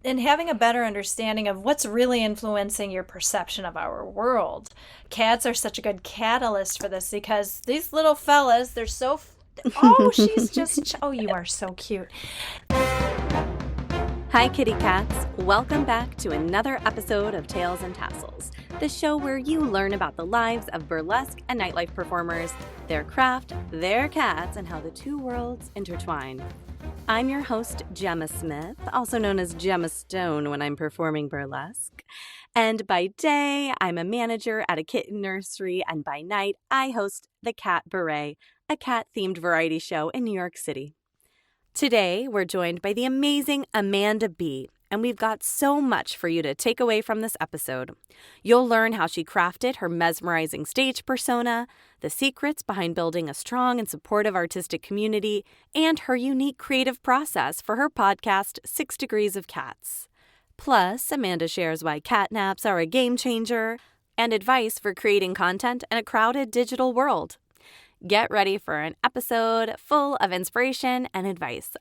and having a better understanding of what's really influencing your perception of our world. Cats are such a good catalyst for this because these little fellas, they're so... Oh, she's just... Oh, you are so cute. Hi, kitty cats. Welcome back to another episode of Tails and Tassels, the show where you learn about the lives of burlesque and nightlife performers, their craft, their cats, and how the two worlds intertwine. I'm your host, Gemma Smith, also known as Gemma Stone when I'm performing burlesque. And by day, I'm a manager at a kitten nursery, and by night, I host the Catbaret, a cat-themed variety show in New York City. Today, we're joined by the amazing Amanda B., and we've got so much for you to take away from this episode. You'll learn how she crafted her mesmerizing stage persona, the secrets behind building a strong and supportive artistic community, and her unique creative process for her podcast, 6 Degrees of Cats. Plus, Amanda shares why cat naps are a game changer and advice for creating content in a crowded digital world. Get ready for an episode full of inspiration and advice.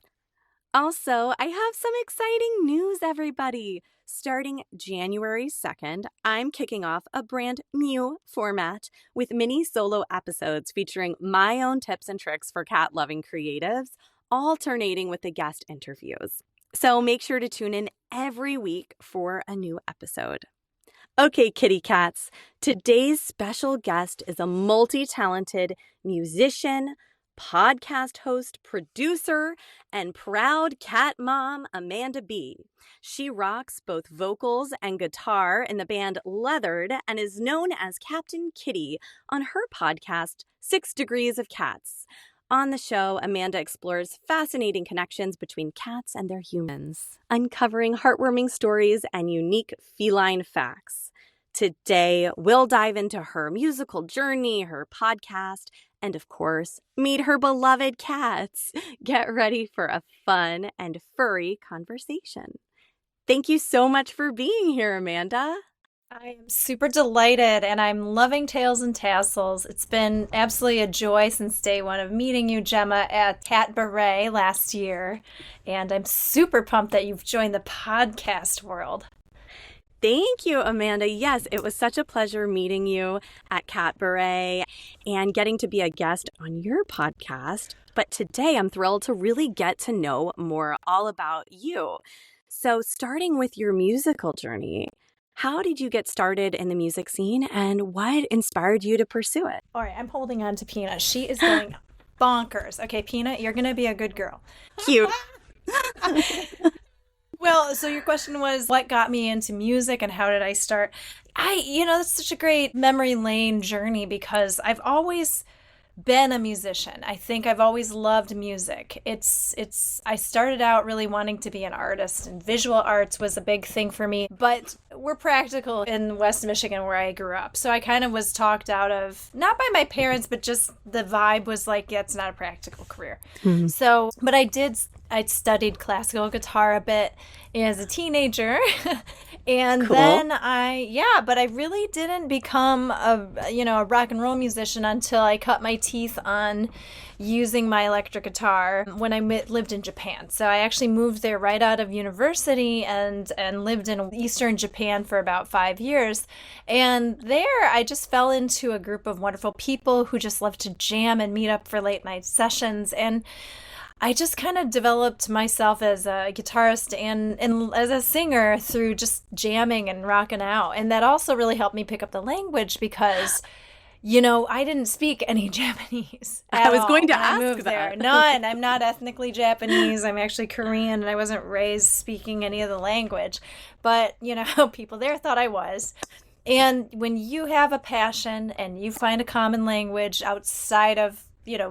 Also, I have some exciting news, everybody. Starting January 2nd, I'm kicking off a brand new format with mini solo episodes featuring my own tips and tricks for cat-loving creatives, alternating with the guest interviews. So make sure to tune in every week for a new episode. Okay, kitty cats, today's special guest is a multi-talented musician, podcast host, producer, and proud cat mom, Amanda B. She rocks both vocals and guitar in the band Leathered and is known as Captain Kitty on her podcast, 6 Degrees of Cats. On the show, Amanda explores fascinating connections between cats and their humans, uncovering heartwarming stories and unique feline facts. Today, we'll dive into her musical journey, her podcast, and of course, meet her beloved cats. Get ready for a fun and furry conversation. Thank you so much for being here, Amanda. I am super delighted, and I'm loving Tails and Tassels. It's been absolutely a joy since day one of meeting you, Gemma, at Catbaret last year, and I'm super pumped that you've joined the podcast world. Thank you, Amanda. Yes, it was such a pleasure meeting you at Catbaret and getting to be a guest on your podcast. But today I'm thrilled to really get to know more all about you. So starting with your musical journey, how did you get started in the music scene and what inspired you to pursue it? All right, I'm holding on to Peanut. She is going bonkers. Okay, Peanut, you're going to be a good girl. Cute. Well, so your question was, what got me into music and how did I start? That's such a great memory lane journey because I've always been a musician. I think I've always loved music. I started out really wanting to be an artist, and visual arts was a big thing for me, but we're practical in West Michigan where I grew up. So I kind of was talked out of, not by my parents, but just the vibe was like, yeah, it's not a practical career. Mm-hmm. So, but I studied classical guitar a bit as a teenager. And cool. Then but I really didn't become a rock and roll musician until I cut my teeth on using my electric guitar when I lived in Japan. So I actually moved there right out of university and lived in Eastern Japan for about 5 years. And there I just fell into a group of wonderful people who just love to jam and meet up for late night sessions. And I just kind of developed myself as a guitarist and as a singer through just jamming and rocking out. And that also really helped me pick up the language because, I didn't speak any Japanese. I was going to ask that. None. I'm not ethnically Japanese. I'm actually Korean, and I wasn't raised speaking any of the language. But, people there thought I was. And when you have a passion and you find a common language outside of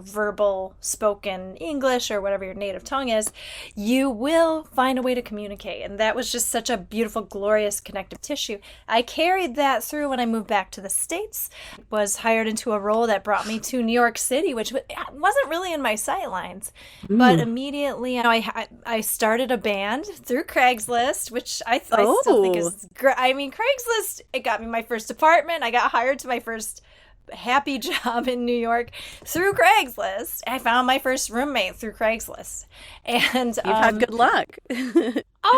verbal spoken English or whatever your native tongue is, you will find a way to communicate. And that was just such a beautiful, glorious connective tissue. I carried that through when I moved back to the States, was hired into a role that brought me to New York City, which wasn't really in my sightlines. But immediately, I started a band through Craigslist, which I still think is great. I mean, Craigslist, it got me my first apartment. I got hired to my first happy job in New York through Craigslist. I found my first roommate through Craigslist. And you've had good luck.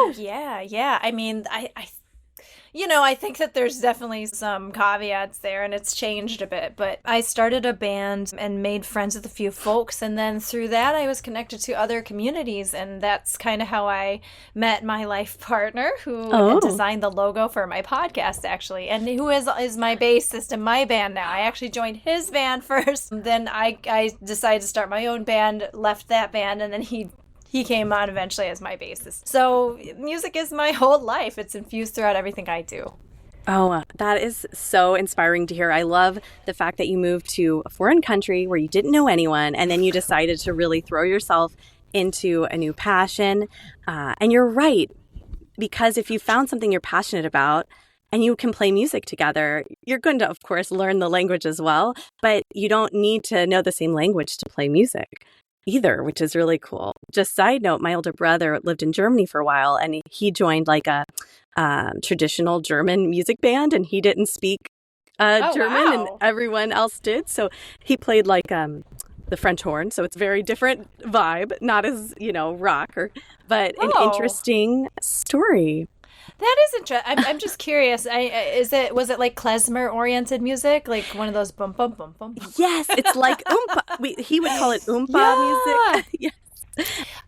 Oh, yeah, yeah. I mean, I think that there's definitely some caveats there and it's changed a bit, but I started a band and made friends with a few folks. And then through that, I was connected to other communities. And that's kind of how I met my life partner who designed the logo for my podcast, actually, and who is my bassist in my band now. I actually joined his band first. Then I decided to start my own band, left that band, and then he came on eventually as my bassist. So music is my whole life. It's infused throughout everything I do. Oh, that is so inspiring to hear. I love the fact that you moved to a foreign country where you didn't know anyone, and then you decided to really throw yourself into a new passion. And you're right, because if you found something you're passionate about and you can play music together, you're going to, of course, learn the language as well, but you don't need to know the same language to play music either, which is really cool. Just side note, my older brother lived in Germany for a while, and he joined like a traditional German music band, and he didn't speak German, and everyone else did. So he played like the French horn. So it's a very different vibe, not as, rock, but an interesting story. That is interesting. I'm just curious. Was it like klezmer oriented music, like one of those bum bum bum bum? Yes, it's like oompa. He would call it oompa music. Yes.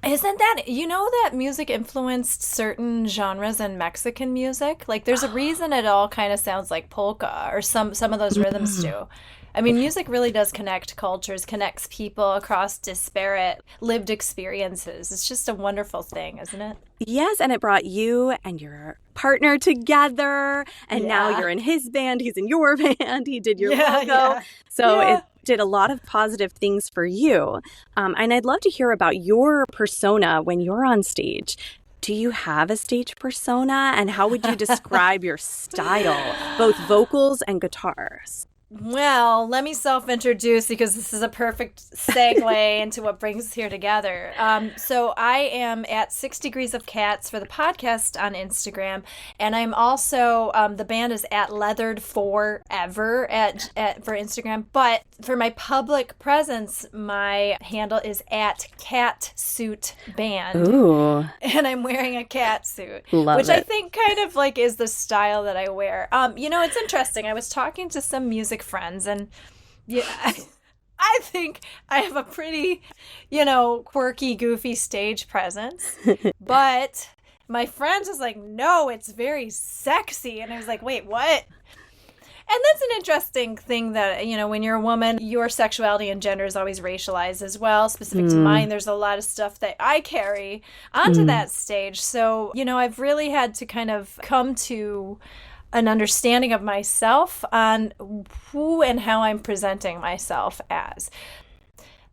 Isn't that music influenced certain genres in Mexican music? Like there's a reason it all kind of sounds like polka, or some of those rhythms do. I mean, music really does connect cultures, connects people across disparate lived experiences. It's just a wonderful thing, isn't it? Yes, and it brought you and your partner together, and now you're in his band, he's in your band, he did your logo. Yeah. So it did a lot of positive things for you. And I'd love to hear about your persona when you're on stage. Do you have a stage persona, and how would you describe your style, both vocals and guitars? Well, let me self-introduce because this is a perfect segue into what brings us here together. So I am at 6 Degrees of Cats for the podcast on Instagram, and I'm also the band is at Leathered Forever for Instagram. But for my public presence, my handle is at Catsuit Band. Ooh. And I'm wearing a cat suit, which I think kind of like is the style that I wear. It's interesting. I was talking to some music friends, and I think I have a pretty, quirky, goofy stage presence, but my friends was like, no, it's very sexy. And I was like, wait, what? And that's an interesting thing that, when you're a woman, your sexuality and gender is always racialized as well. Specific to mine, there's a lot of stuff that I carry onto that stage. So, I've really had to kind of come to an understanding of myself on who and how I'm presenting myself as.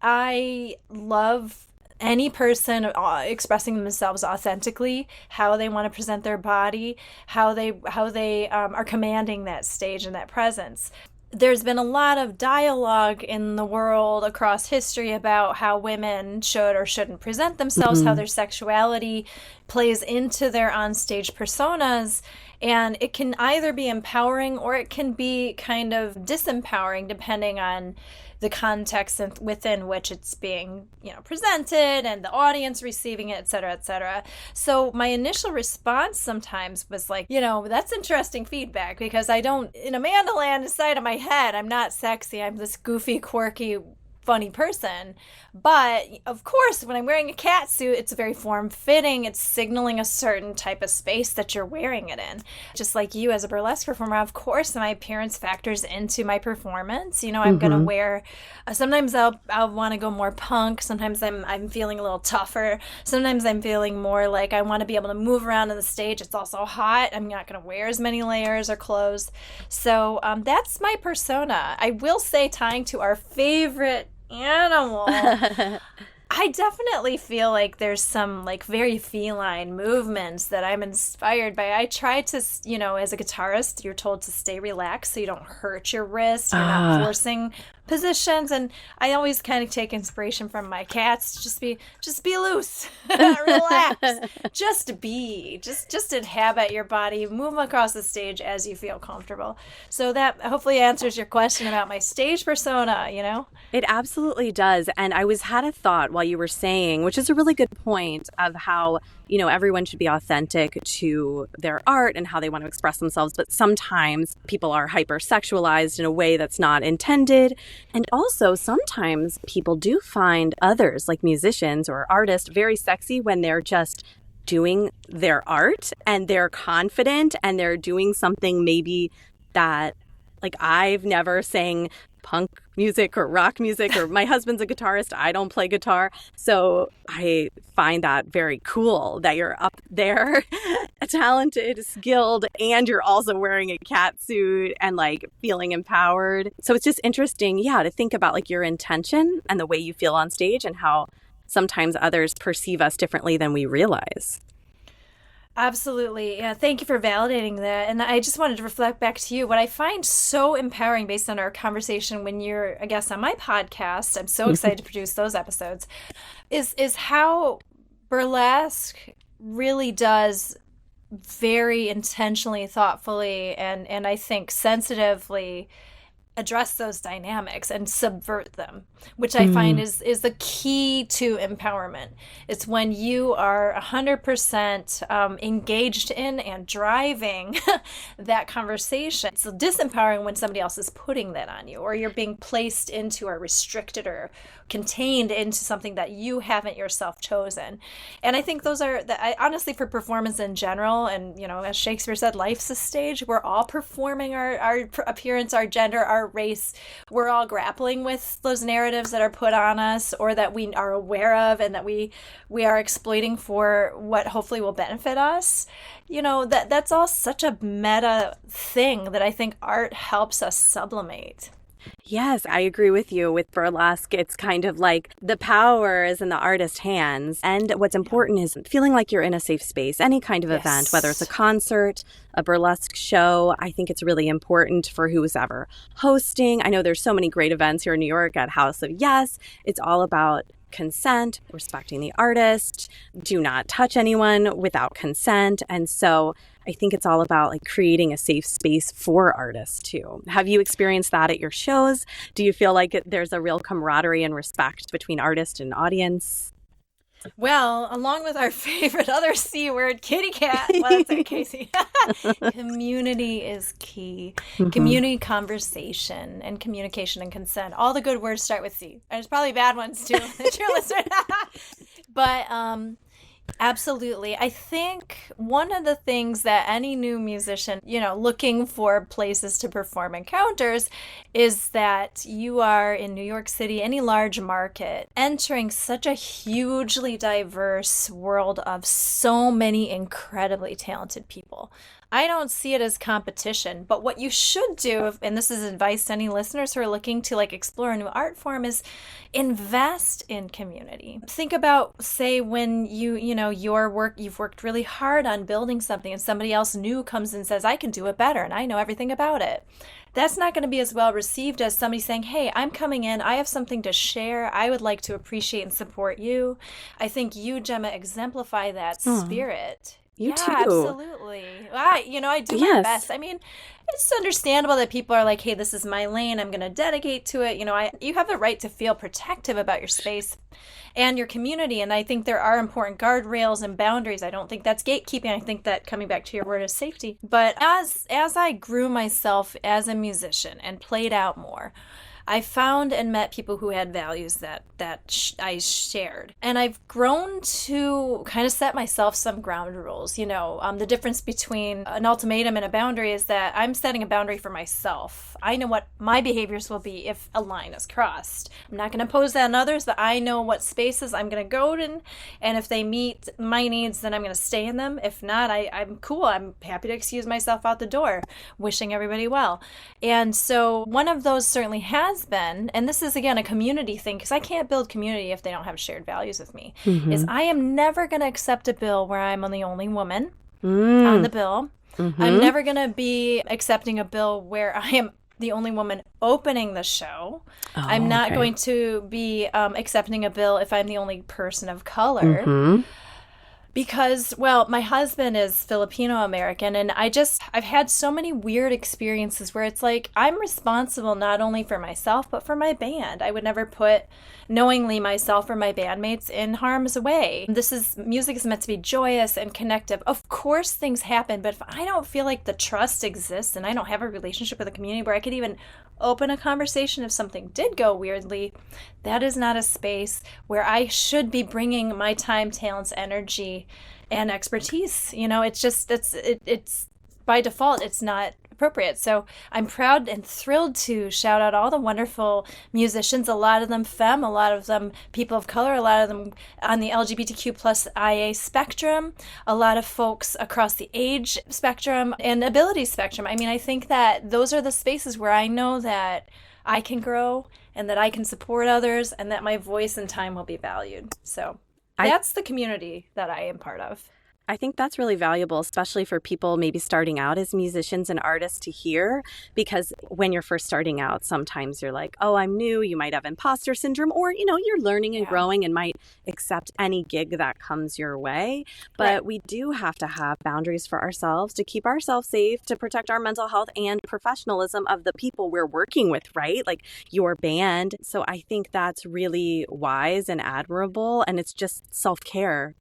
I love any person expressing themselves authentically, how they want to present their body, how they are commanding that stage and that presence. There's been a lot of dialogue in the world across history about how women should or shouldn't present themselves, how their sexuality plays into their onstage personas. And it can either be empowering or it can be kind of disempowering depending on the context within which it's being, presented and the audience receiving it, et cetera, et cetera. So my initial response sometimes was like, that's interesting feedback, because I don't, in Amanda Land inside of my head, I'm not sexy. I'm this goofy, quirky, funny person. But of course, when I'm wearing a cat suit, it's very form-fitting. It's signaling a certain type of space that you're wearing it in. Just like you as a burlesque performer, of course, my appearance factors into my performance. I'm going to wear, sometimes I'll want to go more punk. Sometimes I'm feeling a little tougher. Sometimes I'm feeling more like I want to be able to move around on the stage. It's also hot. I'm not going to wear as many layers or clothes. So that's my persona. I will say, tying to our favorite animal, I definitely feel like there's some like very feline movements that I'm inspired by. I try to, as a guitarist, you're told to stay relaxed so you don't hurt your wrist. You're not forcing positions, and I always kind of take inspiration from my cats. Just be loose, relax, just inhabit your body, move across the stage as you feel comfortable. So that hopefully answers your question about my stage persona. It absolutely does. And I had a thought while you were saying, which is a really good point, of how everyone should be authentic to their art and how they want to express themselves. But sometimes people are hypersexualized in a way that's not intended. And also sometimes people do find others, like musicians or artists, very sexy when they're just doing their art and they're confident and they're doing something maybe that, like, I've never sang punk music or rock music, or my husband's a guitarist. I don't play guitar. So I find that very cool that you're up there, talented, skilled, and you're also wearing a cat suit and like feeling empowered. So it's just interesting, to think about like your intention and the way you feel on stage and how sometimes others perceive us differently than we realize. Absolutely. Yeah. Thank you for validating that. And I just wanted to reflect back to you. What I find so empowering based on our conversation when you're a guest on my podcast, I'm so excited to produce those episodes, is how burlesque really does very intentionally, thoughtfully, and I think sensitively address those dynamics and subvert them, which I find is the key to empowerment. It's when you are 100% engaged in and driving that conversation. It's disempowering when somebody else is putting that on you, or you're being placed into or restricted or contained into something that you haven't yourself chosen. And I think those are, honestly, for performance in general, and, as Shakespeare said, life's a stage. We're all performing our appearance, our gender, our race. We're all grappling with those narratives that are put on us or that we are aware of and that we are exploiting for what hopefully will benefit us. That's all such a meta thing that I think art helps us sublimate. Yes, I agree with you. With burlesque, it's kind of like the power is in the artist's hands. And what's important is feeling like you're in a safe space, any kind of event, whether it's a concert, a burlesque show. I think it's really important for who's ever hosting. I know there's so many great events here in New York at House of Yes. It's all about consent, respecting the artist, do not touch anyone without consent. And so I think it's all about like creating a safe space for artists too. Have you experienced that at your shows? Do you feel like there's a real camaraderie and respect between artist and audience? Well, along with our favorite other C word, kitty cat. Well, that's okay, Casey. Community is key. Community conversation and communication and consent. All the good words start with C. And there's probably bad ones too that you're listening. But absolutely. I think one of the things that any new musician, looking for places to perform encounters is that you are in New York City, any large market, entering such a hugely diverse world of so many incredibly talented people. I don't see it as competition, but what you should do, and this is advice to any listeners who are looking to explore a new art form, is invest in community. Think about, say, when you've worked really hard on building something and somebody else new comes and says, I can do it better and I know everything about it. That's not going to be as well received as somebody saying, hey, I'm coming in, I have something to share, I would like to appreciate and support you. I think you, Gemma, exemplify that spirit. You too. Absolutely. I do my best. I mean, it's understandable that people are like, hey, this is my lane. I'm going to dedicate to it. You have the right to feel protective about your space and your community. And I think there are important guardrails and boundaries. I don't think that's gatekeeping. I think that, coming back to your word, is safety. But as I grew myself as a musician and played out more, I found and met people who had values that I shared. And I've grown to kind of set myself some ground rules. The difference between an ultimatum and a boundary is that I'm setting a boundary for myself. I know what my behaviors will be if a line is crossed. I'm not going to impose that on others, but I know what spaces I'm going to go in. And if they meet my needs, then I'm going to stay in them. If not, I'm cool. I'm happy to excuse myself out the door, wishing everybody well. And so one of those certainly has been, and this is again a community thing, because I can't build community if they don't have shared values with me, is I am never going to accept a bill where I'm the only woman on the bill. I'm never going to be accepting a bill where I am the only woman opening the show. I'm not going to be accepting a bill if I'm the only person of color. Because, well, my husband is Filipino American, and I've had so many weird experiences where it's like I'm responsible not only for myself, but for my band. I would never put knowingly myself or my bandmates in harm's way. Music is meant to be joyous and connective. Of course, things happen, but if I don't feel like the trust exists and I don't have a relationship with the community where I could even open a conversation if something did go weirdly, that is not a space where I should be bringing my time, talents, energy, and expertise. It's by default, it's not appropriate. So I'm proud and thrilled to shout out all the wonderful musicians, a lot of them femme, a lot of them people of color, a lot of them on the LGBTQ plus IA spectrum, a lot of folks across the age spectrum and ability spectrum. I mean, I think that those are the spaces where I know that I can grow and that I can support others and that my voice and time will be valued. So that's the community that I am part of. I think that's really valuable, especially for people maybe starting out as musicians and artists to hear, because when you're first starting out, sometimes you're like, oh, I'm new. You might have imposter syndrome, or, you're learning and growing and might accept any gig that comes your way. But we do have to have boundaries for ourselves to keep ourselves safe, to protect our mental health and professionalism of the people we're working with, right? Like your band. So I think that's really wise and admirable. And it's just self-care.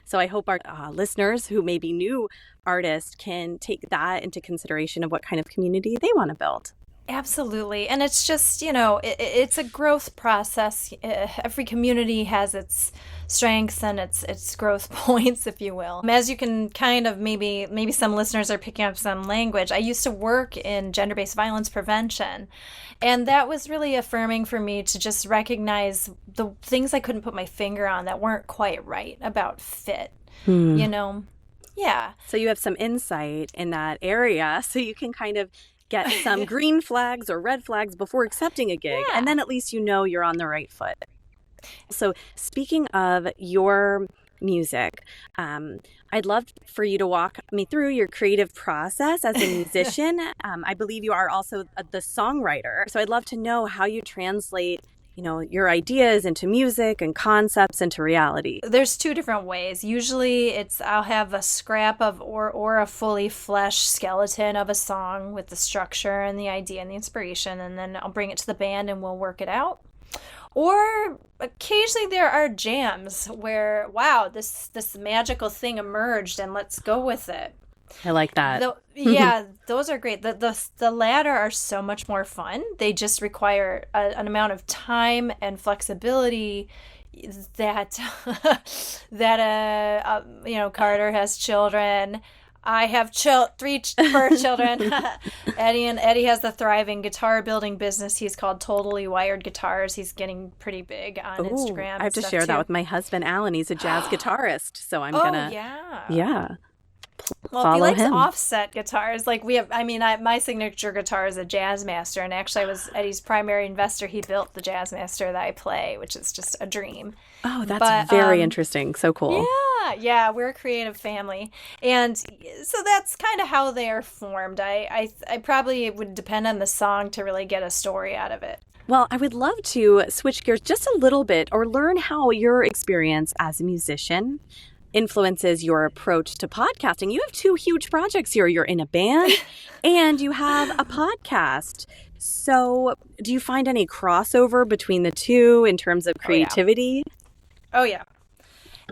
So I hope our listeners who may be new artists can take that into consideration of what kind of community they want to build. Absolutely. And it's just, it's a growth process. Every community has its strengths and its growth points, if you will. As you can kind of maybe some listeners are picking up some language. I used to work in gender-based violence prevention. And that was really affirming for me to just recognize the things I couldn't put my finger on that weren't quite right about fit, Yeah. So you have some insight in that area, so you can kind of get some green flags or red flags before accepting a gig. Yeah. And then at least you're on the right foot. So speaking of your music, I'd love for you to walk me through your creative process as a musician. I believe you are also the songwriter. So I'd love to know how you translate your ideas into music and concepts into reality. There's two different ways. Usually I'll have a scrap of or a fully fleshed skeleton of a song with the structure and the idea and the inspiration, and then I'll bring it to the band and we'll work it out. Or occasionally there are jams where, wow, this magical thing emerged and let's go with it. I like that. Those are great. The latter are so much more fun. They just require an amount of time and flexibility that Carter has children. I have three birth children. Eddie has the thriving guitar building business. He's called Totally Wired Guitars. He's getting pretty big on Instagram. I have to share that with my husband, Alan. He's a jazz guitarist. So I'm gonna. Yeah. Well, if he likes offset guitars, like we have, my signature guitar is a Jazzmaster, and actually I was Eddie's primary investor. He built the Jazzmaster that I play, which is just a dream. Oh, that's very interesting. So cool. Yeah, we're a creative family. And so that's kind of how they are formed. I probably would depend on the song to really get a story out of it. Well, I would love to switch gears just a little bit or learn how your experience as a musician influences your approach to podcasting. You have two huge projects here. You're in a band and you have a podcast. So do you find any crossover between the two in terms of creativity? Oh, yeah.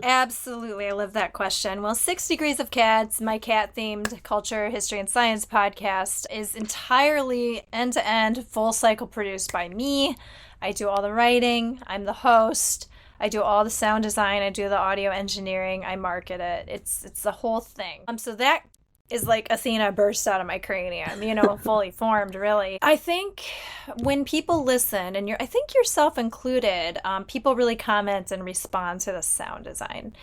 Absolutely. I love that question. Well, 6 Degrees of Cats, my cat-themed culture, history, and science podcast, is entirely end-to-end, full cycle produced by me. I do all the writing. I'm the host. I do all the sound design. I do the audio engineering. I market it. It's the whole thing. So that is like Athena burst out of my cranium, fully formed, really. I think when people listen, and I think yourself included, people really comment and respond to the sound design.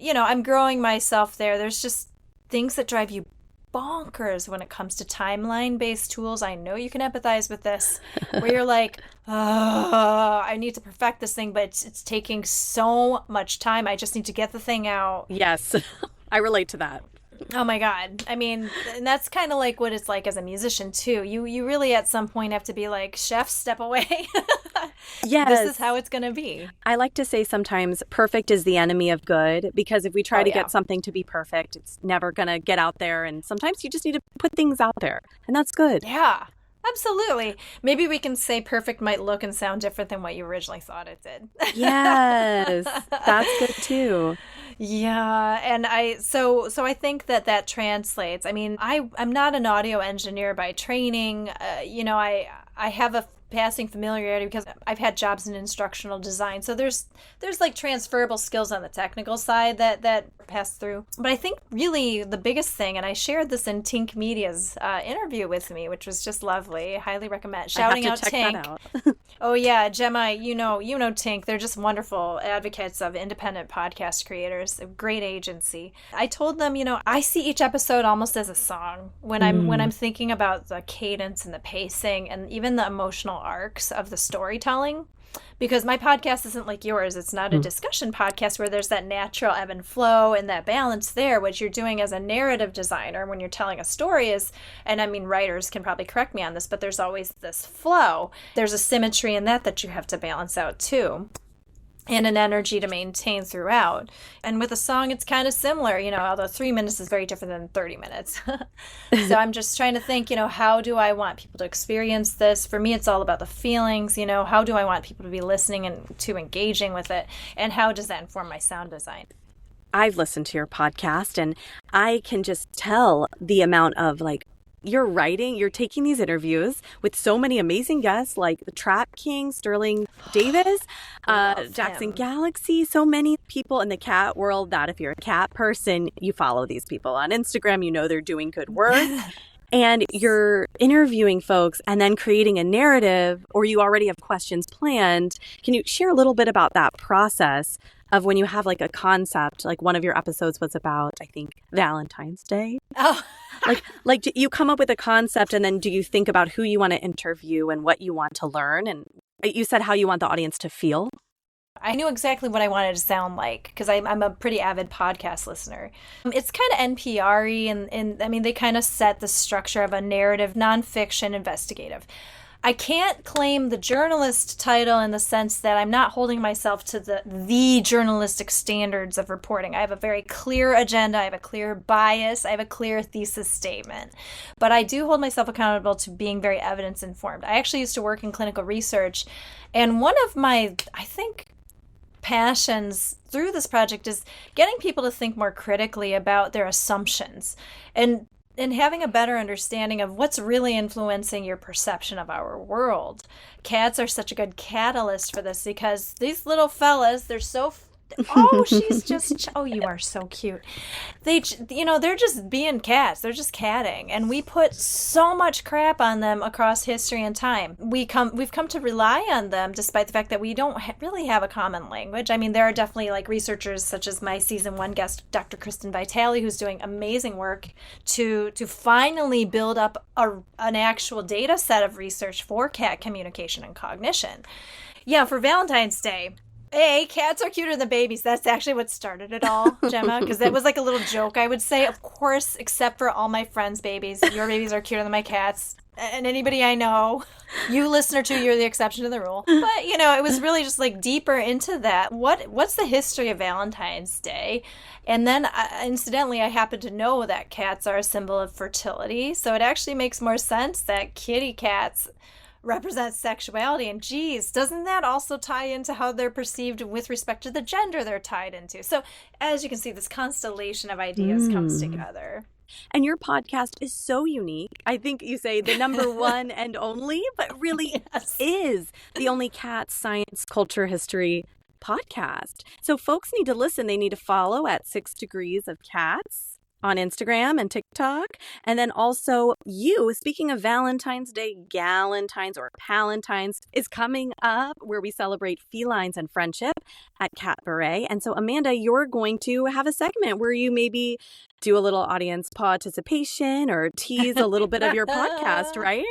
I'm growing myself there. There's just things that drive you bonkers when it comes to timeline-based tools. I know you can empathize with this, where you're like, oh, I need to perfect this thing, but it's taking so much time. I just need to get the thing out. Yes, I relate to that. Oh my God. I mean, and that's kind of like what it's like as a musician too. You really at some point have to be like, chef, step away. This is Yes. how it's going to be. I like to say sometimes perfect is the enemy of good, because if we try Oh to yeah. get something to be perfect, it's never going to get out there. And sometimes you just need to put things out there, and that's good. Yeah. Absolutely. Maybe we can say perfect might look and sound different than what you originally thought it did. Yes, that's good too. Yeah, and so I think that that translates. I mean, I'm not an audio engineer by training. I have a passing familiarity because I've had jobs in instructional design. So there's like transferable skills on the technical side that pass through. But I think really the biggest thing, and I shared this in Tink Media's interview with me, which was just lovely. Highly recommend. Shouting I have out to check Tink. that out. Oh yeah, Gemma, you know Tink. They're just wonderful advocates of independent podcast creators. A great agency. I told them, I see each episode almost as a song when I'm thinking about the cadence and the pacing and even the emotional arcs of the storytelling. Because my podcast isn't like yours. It's not a discussion podcast where there's that natural ebb and flow and that balance there. What you're doing as a narrative designer when you're telling a story is, and I mean, writers can probably correct me on this, but there's always this flow. There's a symmetry in that you have to balance out too. And an energy to maintain throughout. And with a song, it's kind of similar, although 3 minutes is very different than 30 minutes. So I'm just trying to think, how do I want people to experience this? For me, it's all about the feelings, how do I want people to be listening and to engaging with it? And how does that inform my sound design? I've listened to your podcast, and I can just tell the amount of you're taking these interviews with so many amazing guests like the Trap King, Sterling Davis, Jackson him. Galaxy, so many people in the cat world that if you're a cat person, you follow these people on Instagram, they're doing good work. And you're interviewing folks and then creating a narrative, or you already have questions planned. Can you share a little bit about that process of when you have like a concept? Like one of your episodes was about, I think, Valentine's Day. Oh, Like do you come up with a concept, and then do you think about who you want to interview and what you want to learn? And you said how you want the audience to feel. I knew exactly what I wanted to sound like because I'm a pretty avid podcast listener. It's kind of NPR-y, and I mean, they kind of set the structure of a narrative, nonfiction, investigative. I can't claim the journalist title in the sense that I'm not holding myself to the journalistic standards of reporting. I have a very clear agenda. I have a clear bias. I have a clear thesis statement. But I do hold myself accountable to being very evidence informed. I actually used to work in clinical research, and one of my, I think, passions through this project is getting people to think more critically about their assumptions and having a better understanding of what's really influencing your perception of our world. Cats are such a good catalyst for this because these little fellas, they're so she's just, you are so cute. They're just being cats. They're just catting. And we put so much crap on them across history and time. We've come to rely on them despite the fact that we don't really have a common language. I mean, there are definitely like researchers such as my season 1 guest, Dr. Kristen Vitale, who's doing amazing work to finally build up an actual data set of research for cat communication and cognition. Yeah, for Valentine's Day, cats are cuter than babies. That's actually what started it all, Gemma, because that was like a little joke I would say. Of course, except for all my friends' babies. Your babies are cuter than my cats. And anybody I know, you listener too, you're the exception to the rule. But, it was really just like deeper into that. What's the history of Valentine's Day? And then, incidentally, I happen to know that cats are a symbol of fertility. So it actually makes more sense that kitty cats represent sexuality, and geez, doesn't that also tie into how they're perceived with respect to the gender they're tied into? So as you can see, this constellation of ideas comes together. And your podcast is so unique. I think you say the number one and only, but really is the only cat science culture history podcast. So folks need to listen. They need to follow at 6 Degrees of Cats on Instagram and TikTok. And then also speaking of Valentine's Day, Galentine's or Palentine's is coming up, where we celebrate felines and friendship at Catbaret. And so Amanda, you're going to have a segment where you maybe do a little audience participation or tease a little bit of your podcast, right?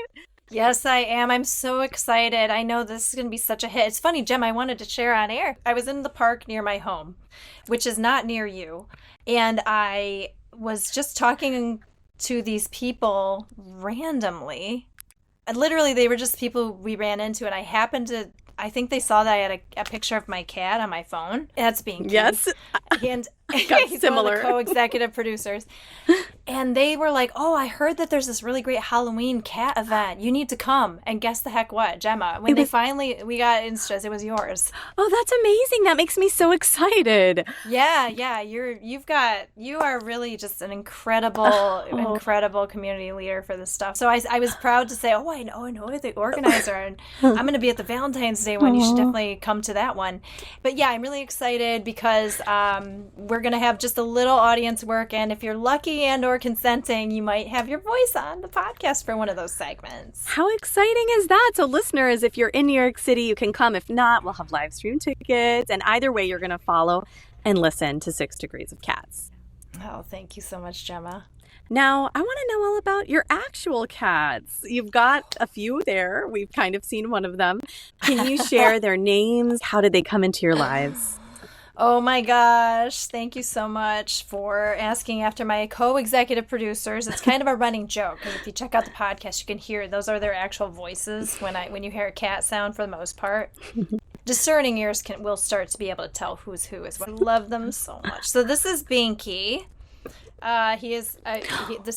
Yes, I am. I'm so excited. I know this is going to be such a hit. It's funny, Jim, I wanted to share on air. I was in the park near my home, which is not near you. And I was just talking to these people randomly. And literally, they were just people we ran into, and I think they saw that I had a picture of my cat on my phone. That's being Yes. And Got he's similar. one of the co-executive producers. And they were like, oh, I heard that there's this really great Halloween cat event. You need to come. And guess the heck what, Gemma? When we got Instas, it was yours. Oh, that's amazing. That makes me so excited. Yeah. You are really just an incredible community leader for this stuff. So I was proud to say, oh, I know the organizer, and I'm going to be at the Valentine's Day one. You should definitely come to that one. But yeah, I'm really excited because we're going to have just a little audience work, and if you're lucky and or consenting, you might have your voice on the podcast for one of those segments. How exciting is that? So listeners, if you're in New York City, you can come. If not, we'll have live stream tickets. And either way, you're going to follow and listen to 6 Degrees of Cats. Oh, thank you so much, Gemma. Now, I want to know all about your actual cats. You've got a few there. We've kind of seen one of them. Can you share their names? How did they come into your lives? Oh my gosh. Thank you so much for asking after my co-executive producers. It's kind of a running joke because if you check out the podcast, you can hear those are their actual voices when you hear a cat sound for the most part. Discerning ears will start to be able to tell who's who as well. I love them so much. So this is Binky. This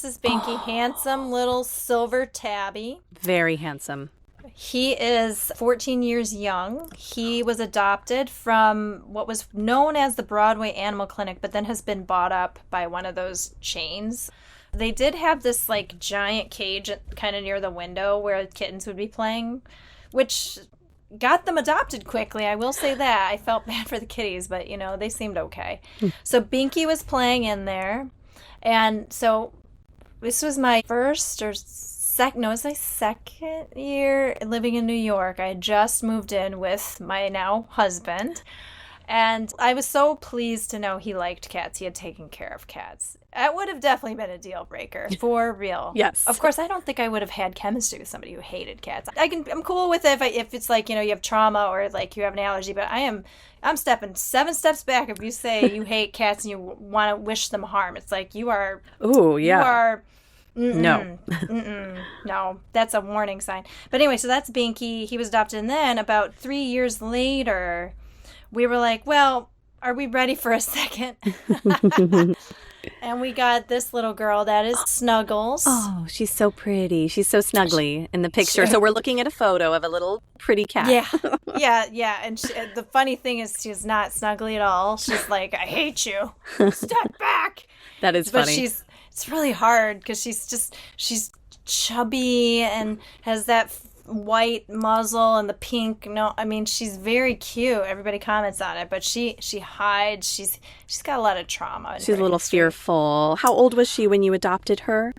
is Binky, handsome little silver tabby. Very handsome. He is 14 years young. He was adopted from what was known as the Broadway Animal Clinic, but then has been bought up by one of those chains. They did have this like giant cage kind of near the window where kittens would be playing, which got them adopted quickly. I will say that. I felt bad for the kitties, but they seemed okay. So Binky was playing in there. And so this was my first or second year living in New York. I had just moved in with my now husband, and I was so pleased to know he liked cats. He had taken care of cats. That would have definitely been a deal breaker, for real. Yes. Of course, I don't think I would have had chemistry with somebody who hated cats. I'm cool with it if it's like, you have trauma or like you have an allergy, but I'm stepping 7 steps back if you say you hate cats and you want to wish them harm. It's like you are... Ooh, yeah. You are... No. No, that's a warning sign. But anyway, so that's Binky. He was adopted. And then about 3 years later, we were like, well, are we ready for a second? And we got this little girl that is Snuggles. Oh, she's so pretty. She's so snuggly in the picture. So we're looking at a photo of a little pretty cat. Yeah. And the funny thing is she's not snuggly at all. She's like, I hate you. Step back. That is funny. But it's really hard because she's chubby and has that white muzzle and the pink. No, I mean, she's very cute. Everybody comments on it, but she hides. She's got a lot of trauma. She's a little fearful. How old was she when you adopted her?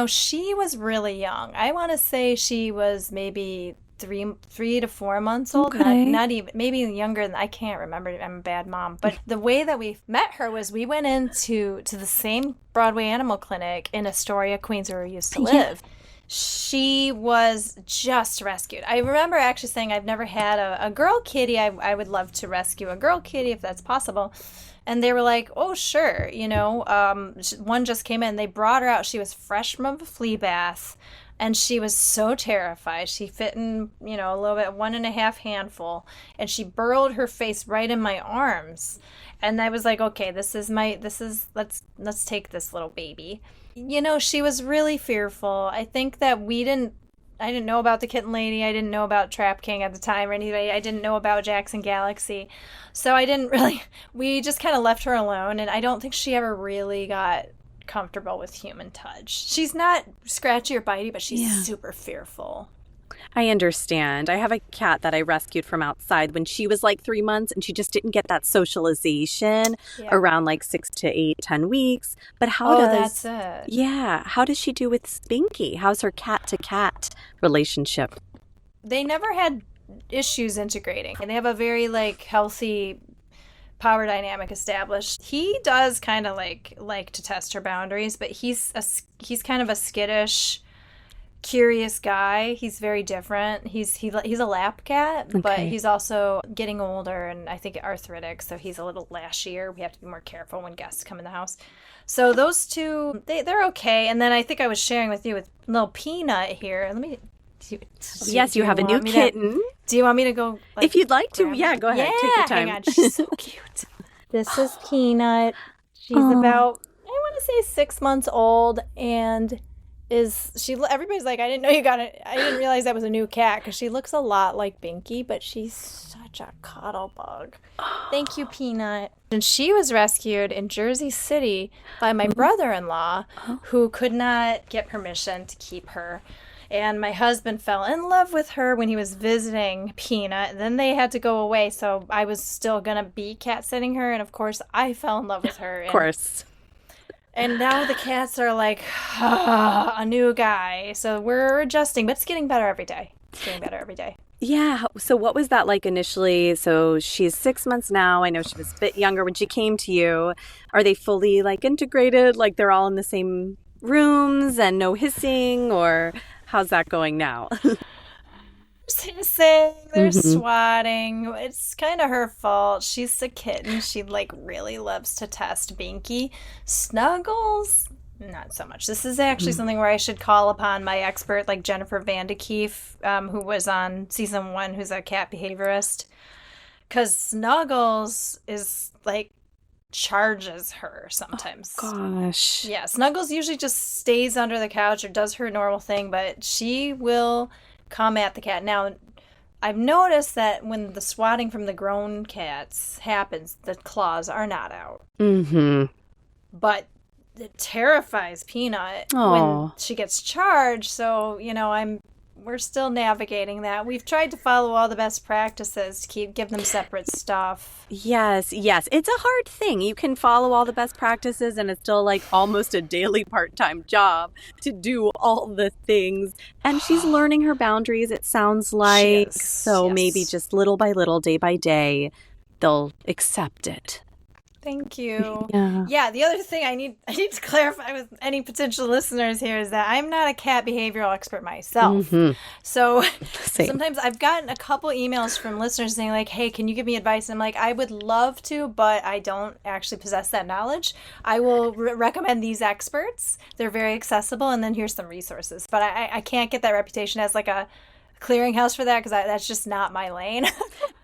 She was really young. I want to say she was maybe 3 to 4 months old. Okay. Not even, maybe younger than, I can't remember. I'm a bad mom. But the way that we met her was we went into the same Broadway Animal Clinic in Astoria, Queens, where we used to live. She was just rescued. I remember actually saying I've never had a girl kitty. I would love to rescue a girl kitty if that's possible. And they were like, oh, sure. One just came in. They brought her out. She was fresh from a flea bath. And she was so terrified. She fit in, a little bit, 1.5 handful. And she burrowed her face right in my arms. And I was like, okay, let's take this little baby. She was really fearful. I think that I didn't know about the Kitten Lady. I didn't know about Trap King at the time or anybody. I didn't know about Jackson Galaxy. So we just kind of left her alone. And I don't think she ever really got comfortable with human touch. She's not scratchy or bitey, but she's super fearful. I understand. I have a cat that I rescued from outside when she was like 3 months, and she just didn't get that socialization around like 6 to 8, 10 weeks. But that's it. Yeah. How does she do with Spinky? How's her cat to cat relationship? They never had issues integrating, and they have a very healthy power dynamic established. He does kind of like to test her boundaries, but he's kind of a skittish curious guy. He's very different. He's a lap cat, but he's also getting older and I think arthritic, so he's a little lashier. We have to be more careful when guests come in the house. So those two, they're okay. And then I think I was sharing with you with little Peanut here. Let me. Yes, you have a new kitten. Do you want me to go? Like, if you'd like to, yeah, go ahead. Yeah, take your time. Hang on. She's so cute. This is Peanut. She's about, I want to say 6 months old, and everybody's like, I didn't know you got it. I didn't realize that was a new cat because she looks a lot like Binky, but she's such a cuddle bug. Thank you, Peanut. And she was rescued in Jersey City by my brother-in-law, who could not get permission to keep her. And my husband fell in love with her when he was visiting Peanut. Then they had to go away, so I was still going to be cat sitting her. And, of course, I fell in love with her. Of course. And now the cats are like, a new guy. So we're adjusting, but it's getting better every day. Yeah. So what was that like initially? So she's 6 months now. I know she was a bit younger when she came to you. Are they fully like integrated? Like they're all in the same rooms and no hissing, or how's that going now? There's hissing, they're swatting. It's kind of her fault. She's a kitten. She like really loves to test Binky. Snuggles, not so much. This is actually something where I should call upon my expert, like Jennifer Vandekeef, who was on season 1, who's a cat behaviorist. Because Snuggles is like charges her sometimes. Oh, gosh. Yeah, Snuggles usually just stays under the couch or does her normal thing, but she will come at the cat. Now, I've noticed that when the swatting from the grown cats happens, the claws are not out. But it terrifies Peanut when she gets charged. So, we're still navigating that. We've tried to follow all the best practices to give them separate stuff. Yes. It's a hard thing. You can follow all the best practices and it's still like almost a daily part-time job to do all the things. And she's learning her boundaries, it sounds like. So maybe just little by little, day by day, they'll accept it. Thank you. Yeah, the other thing I need to clarify with any potential listeners here is that I'm not a cat behavioral expert myself. So sometimes I've gotten a couple emails from listeners saying like, hey, can you give me advice? And I'm like, I would love to, but I don't actually possess that knowledge. I will recommend these experts. They're very accessible, and then here's some resources. But I can't get that reputation as like a clearinghouse for that because that's just not my lane.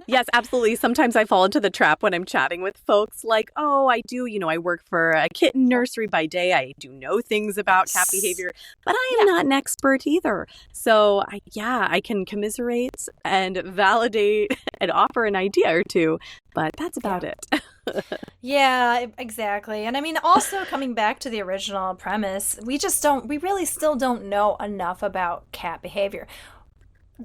Yes, absolutely. Sometimes I fall into the trap when I'm chatting with folks like, oh, I do, I work for a kitten nursery by day. I do know things about cat behavior, but I am not an expert either. So I can commiserate and validate and offer an idea or two, but that's about it. Yeah, exactly. And I mean, also coming back to the original premise, we really still don't know enough about cat behavior.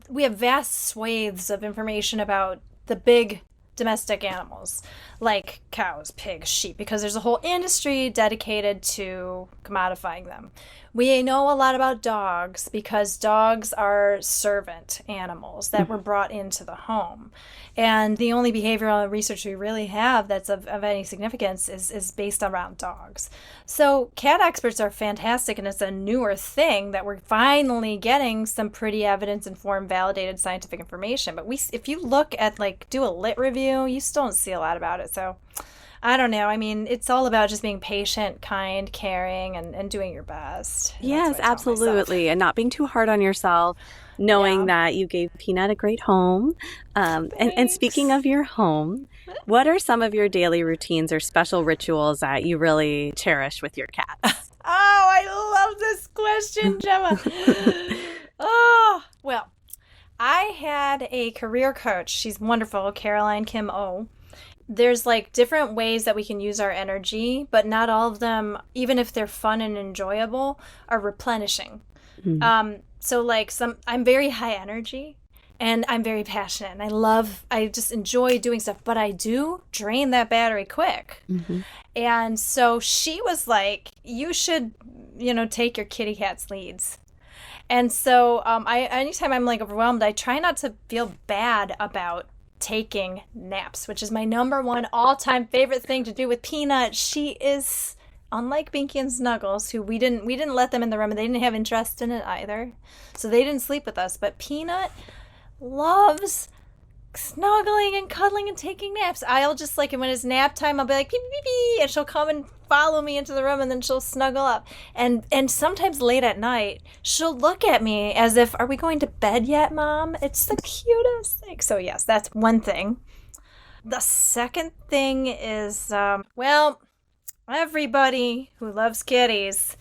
We have vast swathes of information about the big domestic animals like cows, pigs, sheep, because there's a whole industry dedicated to commodifying them. We know a lot about dogs because dogs are servant animals that were brought into the home. And the only behavioral research we really have that's of any significance is based around dogs. So cat experts are fantastic, and it's a newer thing that we're finally getting some pretty evidence-informed, validated scientific information. But if you look at, do a lit review, you still don't see a lot about it. So I don't know. I mean, it's all about just being patient, kind, caring, and doing your best. Yes, absolutely. And not being too hard on yourself, knowing that you gave Peanut a great home. And speaking of your home, what are some of your daily routines or special rituals that you really cherish with your cats? Oh, I love this question, Gemma. Well, I had a career coach. She's wonderful, Caroline Kim O. There's different ways that we can use our energy, but not all of them, even if they're fun and enjoyable, are replenishing. So I'm very high energy and I'm very passionate and I just enjoy doing stuff, but I do drain that battery quick. And so she was like, you should, take your kitty cat's leads. And so anytime I'm overwhelmed, I try not to feel bad about taking naps, which is my number one all-time favorite thing to do with Peanut. She is unlike Binky and Snuggles, who we didn't let them in the room, and they didn't have interest in it either, so they didn't sleep with us. But Peanut loves snuggling and cuddling and taking naps. I'll just like, when it's nap time, I'll be like, pee, pee, pee, pee, and she'll come and follow me into the room, and then she'll snuggle up. And sometimes late at night, she'll look at me as if, are we going to bed yet, Mom? It's the cutest thing. So yes, that's one thing. The second thing is, well, everybody who loves kitties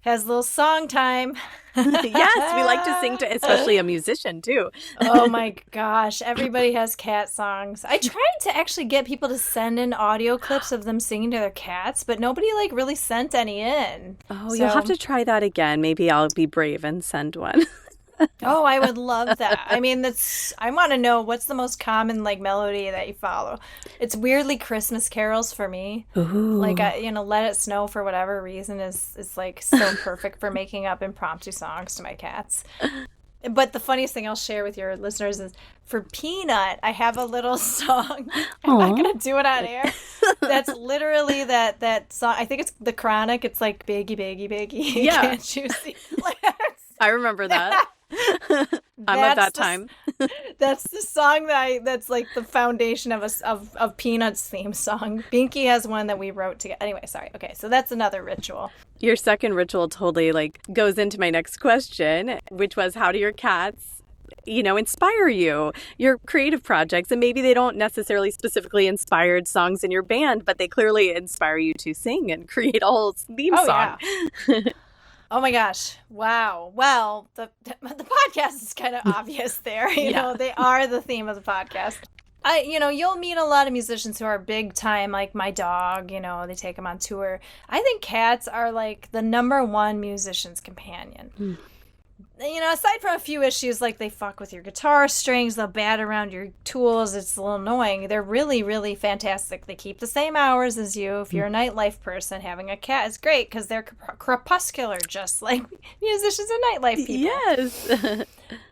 has a little song time. Yes, we like to sing to, especially a musician too. Oh my gosh, everybody has cat songs. I tried to actually get people to send in audio clips of them singing to their cats, but nobody like really sent any in. Oh, So- you'll have to try that again. Maybe I'll be brave and send one. Oh, I would love that. I mean, I want to know what's the most common like melody that you follow. It's weirdly Christmas carols for me. Ooh. Like, Let It Snow for whatever reason is like so perfect for making up impromptu songs to my cats. But the funniest thing I'll share with your listeners is for Peanut, I have a little song. I'm not going to do it on air. That's literally that song. I think it's The Chronic. It's like, Biggie, Biggie, Biggie. Yeah. Can't you see? I remember that. I'm of that time. That's the song that's like the foundation of Peanut's theme song. Binky has one that we wrote together. Anyway, sorry. Okay, so that's another ritual. Your second ritual totally like goes into my next question, which was, how do your cats, inspire you, your creative projects? And maybe they don't necessarily specifically inspired songs in your band, but they clearly inspire you to sing and create a whole theme song. Yeah. Oh my gosh. Wow. Well, the podcast is kind of obvious there. You know, they are the theme of the podcast. You'll meet a lot of musicians who are big time, like my dog, they take them on tour. I think cats are like the number one musician's companion. Aside from a few issues like they fuck with your guitar strings, they'll bat around your tools, it's a little annoying. They're really, really fantastic. They keep the same hours as you. If you're a nightlife person, having a cat is great because they're crepuscular, just like musicians and nightlife people. Yes.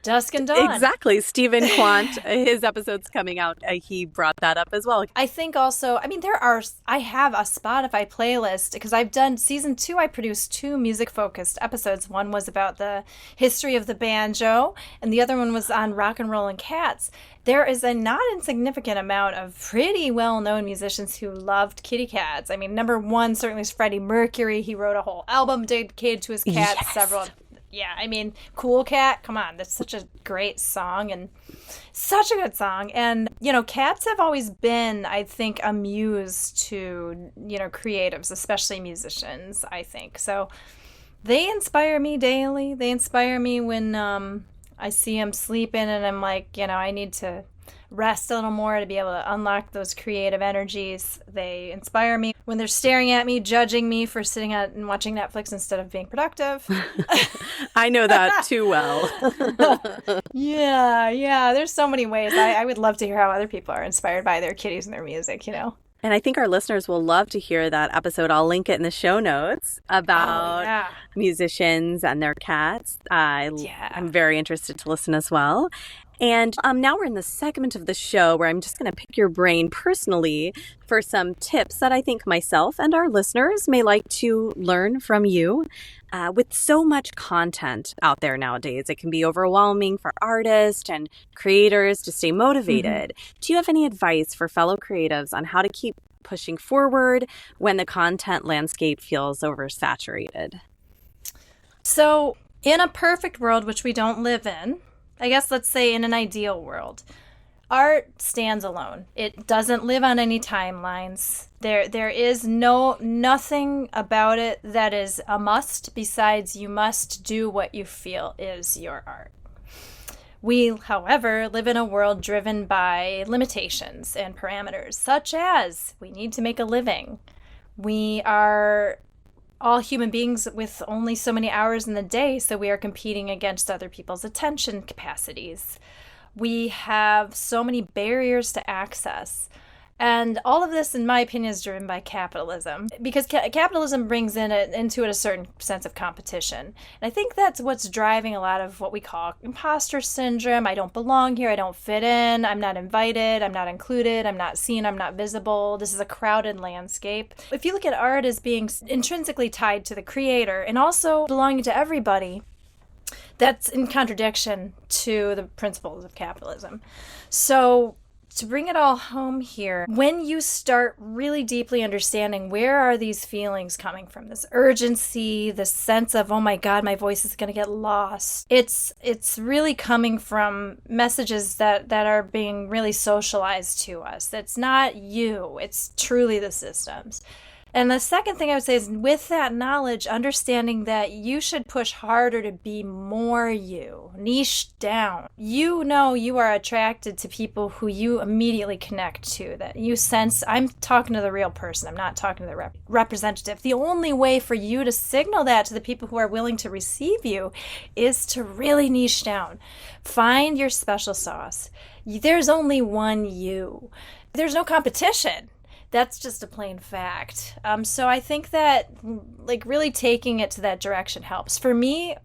Dusk and dawn. Exactly. Stephen Quant, his episode's coming out. He brought that up as well. I think also, I have a Spotify playlist because I've done season 2. I produced 2 music-focused episodes. One was about the history of the banjo, and the other one was on rock and roll and cats. There is a not insignificant amount of pretty well-known musicians who loved kitty cats. I mean, number one certainly is Freddie Mercury. He wrote a whole album dedicated to his cats. Yes. Yeah, I mean, Cool Cat, come on, that's such a great song and such a good song. And, cats have always been, I think, a muse to, creatives, especially musicians, I think. So they inspire me daily. They inspire me when I see them sleeping and I'm like, I need to rest a little more to be able to unlock those creative energies. They inspire me when they're staring at me, judging me for sitting out and watching Netflix instead of being productive. I know that too well. Yeah. There's so many ways. I would love to hear how other people are inspired by their kitties and their music, And I think our listeners will love to hear that episode. I'll link it in the show notes about musicians and their cats. I'm very interested to listen as well. And now we're in the segment of the show where I'm just going to pick your brain personally for some tips that I think myself and our listeners may like to learn from you. With so much content out there nowadays, it can be overwhelming for artists and creators to stay motivated. Mm-hmm. Do you have any advice for fellow creatives on how to keep pushing forward when the content landscape feels oversaturated? So, in a perfect world, which we don't live in, I guess let's say in an ideal world, art stands alone. It doesn't live on any timelines. There is nothing about it that is a must besides you must do what you feel is your art. We, however, live in a world driven by limitations and parameters, such as we need to make a living. We are all human beings with only so many hours in the day, so we are competing against other people's attention capacities. We have so many barriers to access. And all of this, in my opinion, is driven by capitalism, because capitalism brings into it a certain sense of competition. And I think that's what's driving a lot of what we call imposter syndrome. I don't belong here. I don't fit in. I'm not invited. I'm not included. I'm not seen. I'm not visible. This is a crowded landscape. If you look at art as being intrinsically tied to the creator and also belonging to everybody, that's in contradiction to the principles of capitalism. So to bring it all home here, when you start really deeply understanding where are these feelings coming from, this urgency, this sense of, oh my God, my voice is going to get lost. It's really coming from messages that are being really socialized to us. It's not you, it's truly the systems. And the second thing I would say is, with that knowledge, understanding that you should push harder to be more you, niche down. You know you are attracted to people who you immediately connect to, that you sense, I'm talking to the real person, I'm not talking to the representative. The only way for you to signal that to the people who are willing to receive you is to really niche down. Find your special sauce. There's only one you. There's no competition. That's just a plain fact. So I think that really taking it to that direction helps. For me,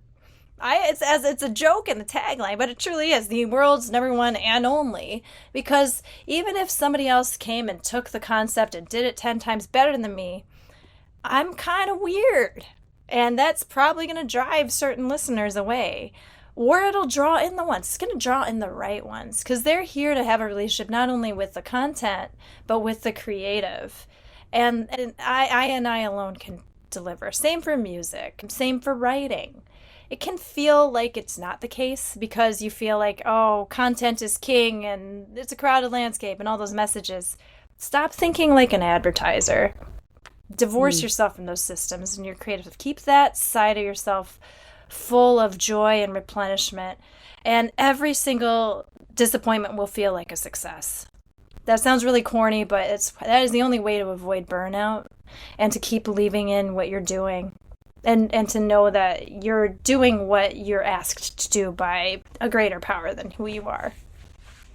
it's a joke in the tagline, but it truly is the world's number one and only. Because even if somebody else came and took the concept and did it 10 times better than me, I'm kind of weird. And that's probably going to drive certain listeners away. Or it'll draw in the ones. It's going to draw in the right ones, because they're here to have a relationship not only with the content, but with the creative. And I alone can deliver. Same for music. Same for writing. It can feel like it's not the case, because you feel like, oh, content is king and it's a crowded landscape and all those messages. Stop thinking like an advertiser. Divorce yourself from those systems and your creative. Keep that side of yourself full of joy and replenishment, and every single disappointment will feel like a success. That sounds really corny, but that is the only way to avoid burnout and to keep believing in what you're doing, and to know that you're doing what you're asked to do by a greater power than who you are.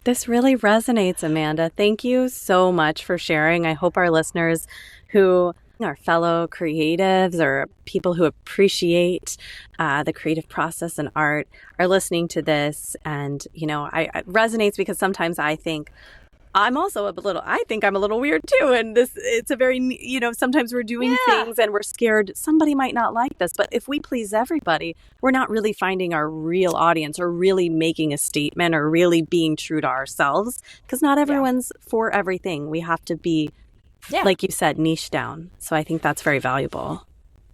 This really resonates, Amanda. Thank you so much for sharing. I hope our listeners who are fellow creatives or people who appreciate the creative process and art are listening to this. And, it resonates, because sometimes I think I'm a little weird too. And it's a very, sometimes we're doing things and we're scared somebody might not like this. But if we please everybody, we're not really finding our real audience or really making a statement or really being true to ourselves, because not everyone's for everything. We have to be, like you said, niche down. So I think that's very valuable.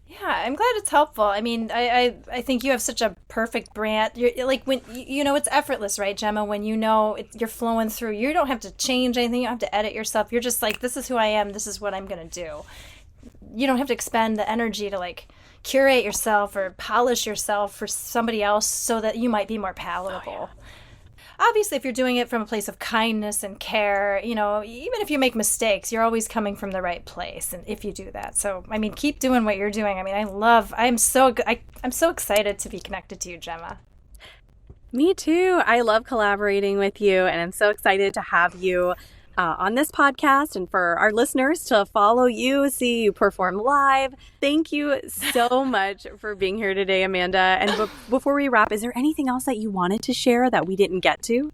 Yeah, I'm glad it's helpful. I mean, I think you have such a perfect brand. You're like, when it's effortless, right, Gemma? When you're flowing through, you don't have to change anything. You don't have to edit yourself. You're just like, this is who I am. This is what I'm going to do. You don't have to expend the energy to curate yourself or polish yourself for somebody else so that you might be more palatable. Obviously, if you're doing it from a place of kindness and care, even if you make mistakes, you're always coming from the right place. And if you do that, so I mean, keep doing what you're doing. I mean, I'm so excited to be connected to you, Gemma. Me too. I love collaborating with you, and I'm so excited to have you on this podcast, and for our listeners to follow you, see you perform live. Thank you so much for being here today, Amanda. And before we wrap, is there anything else that you wanted to share that we didn't get to?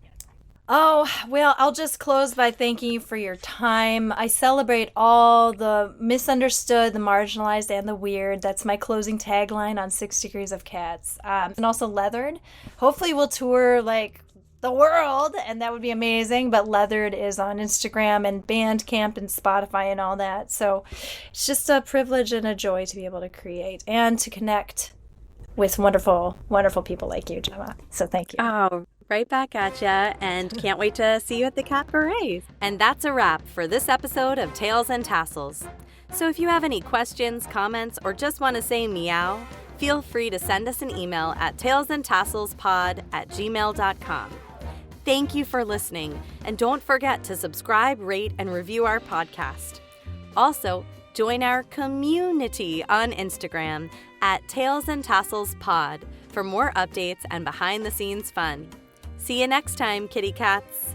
Oh, well, I'll just close by thanking you for your time. I celebrate all the misunderstood, the marginalized, and the weird. That's my closing tagline on 6 Degrees of Cats. And also Leathered. Hopefully we'll tour the world, and that would be amazing. But Leathered is on Instagram and Bandcamp and Spotify and all that. So it's just a privilege and a joy to be able to create and to connect with wonderful, wonderful people like you, Gemma. So thank you. Oh, right back at ya, and can't wait to see you at the Catbaret. And that's a wrap for this episode of Tails and Tassels. So if you have any questions, comments, or just want to say meow, feel free to send us an email at tailsandtasselspod@gmail.com. Thank you for listening, and don't forget to subscribe, rate, and review our podcast. Also, join our community on Instagram at Tails and Tassels Pod for more updates and behind-the-scenes fun. See you next time, kitty cats.